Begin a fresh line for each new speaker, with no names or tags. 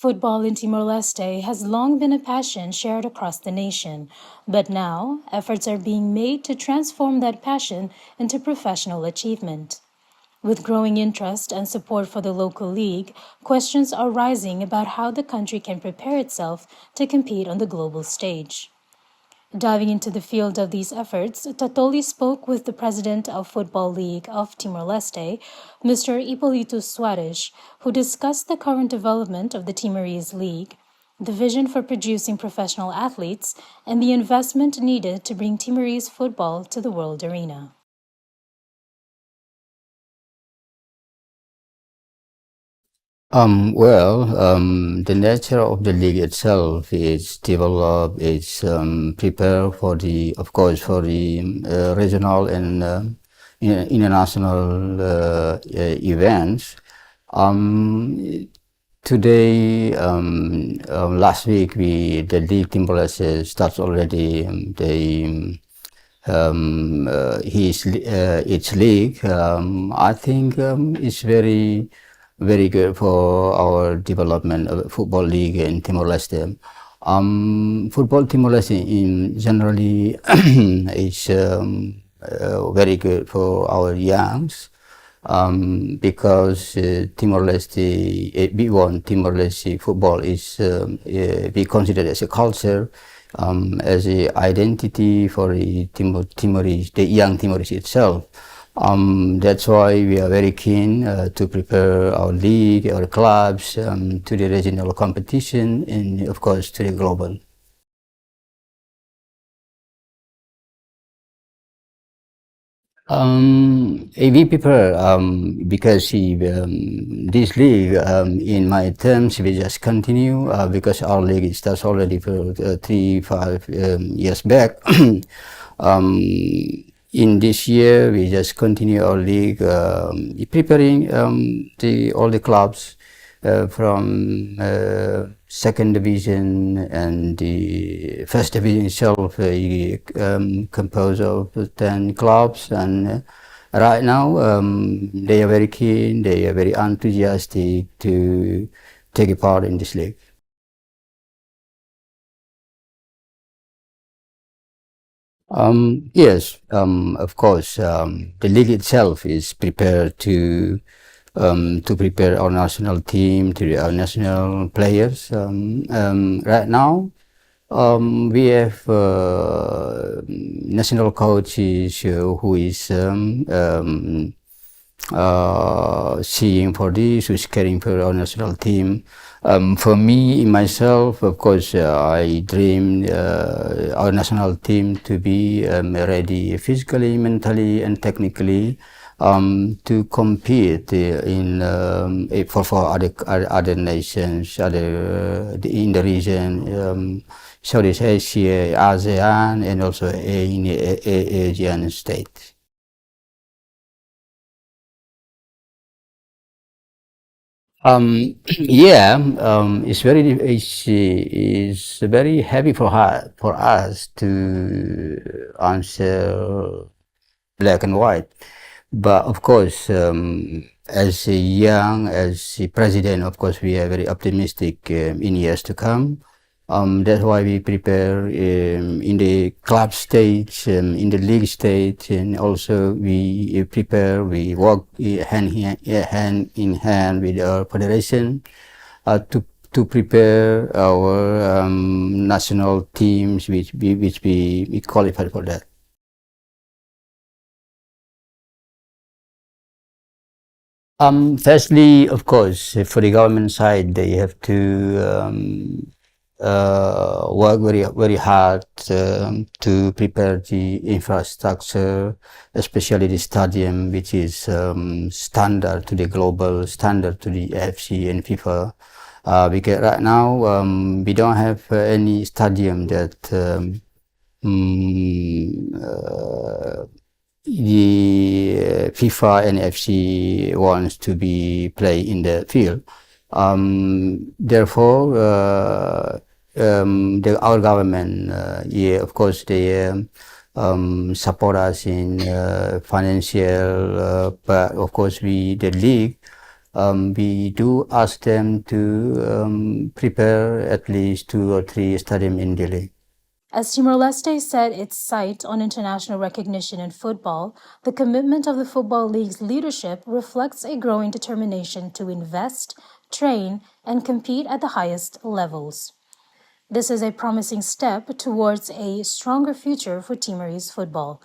Football in Timor-Leste has long been a passion shared across the nation, but now efforts are being made to transform that passion into professional achievement. With growing interest and support for the local league, questions are rising about how the country can prepare itself to compete on the global stage. Diving into the field of these efforts, Tatoli spoke with the president of Football League of Timor-Leste, Mr. Ipolito Suarez, who discussed the current development of the Timorese League, the vision for producing professional athletes, and the investment needed to bring Timorese football to the world arena.
The nature of the league itself is developed, it's prepared for the, of course, for the regional and international events. Um, Today, last week, the league Timor-Leste starts already. Its league. I think it's very good for our development of football league in Timor-Leste. Football Timor-Leste in generally is very good for our youngs because Timor-Leste, B1 Timor-Leste football is be considered as a culture, as a identity for the Timorese, the young Timorese itself. That's why we are very keen to prepare our league, our clubs to the regional competition and of course to the global. We prepare because this league, in my terms, we just continue because our league starts already for 5 years back. In this year, we just continue our league, preparing all the clubs from second division and the first division itself, composed of 10 clubs, and right now they are very keen, they are very enthusiastic to take a part in this league. Yes, of course. The league itself is prepared to prepare our national team, to our national players. Right now, we have national coaches who is seeing for this, who's caring for our national team. For me, myself, of course, I dream our national team to be ready physically, mentally, and technically to compete for other nations, in the region, Southeast Asia, ASEAN, and also in Asian states. Yeah, it's very heavy for us to answer black and white. But of course, as a president, of course, we are very optimistic in years to come. That's why we prepare in the club stage, in the league stage, and also we prepare, we work hand in hand with our federation to prepare our national teams, which we qualified for that. Firstly, of course, for the government side, they have to work very hard to prepare the infrastructure, especially the stadium, which is standard to the global standard to the AFC and FIFA. Because right now we don't have any stadium that the FIFA and FC wants to be play in the field. Therefore, our government, yeah, of course, they support us in financial, but of course, the league we do ask them to prepare at least 2 or 3 stadiums in Delhi.
As Timor-Leste set its sight on international recognition in football, the commitment of the Football League's leadership reflects a growing determination to invest, train, and compete at the highest levels. This is a promising step towards a stronger future for Timorese football.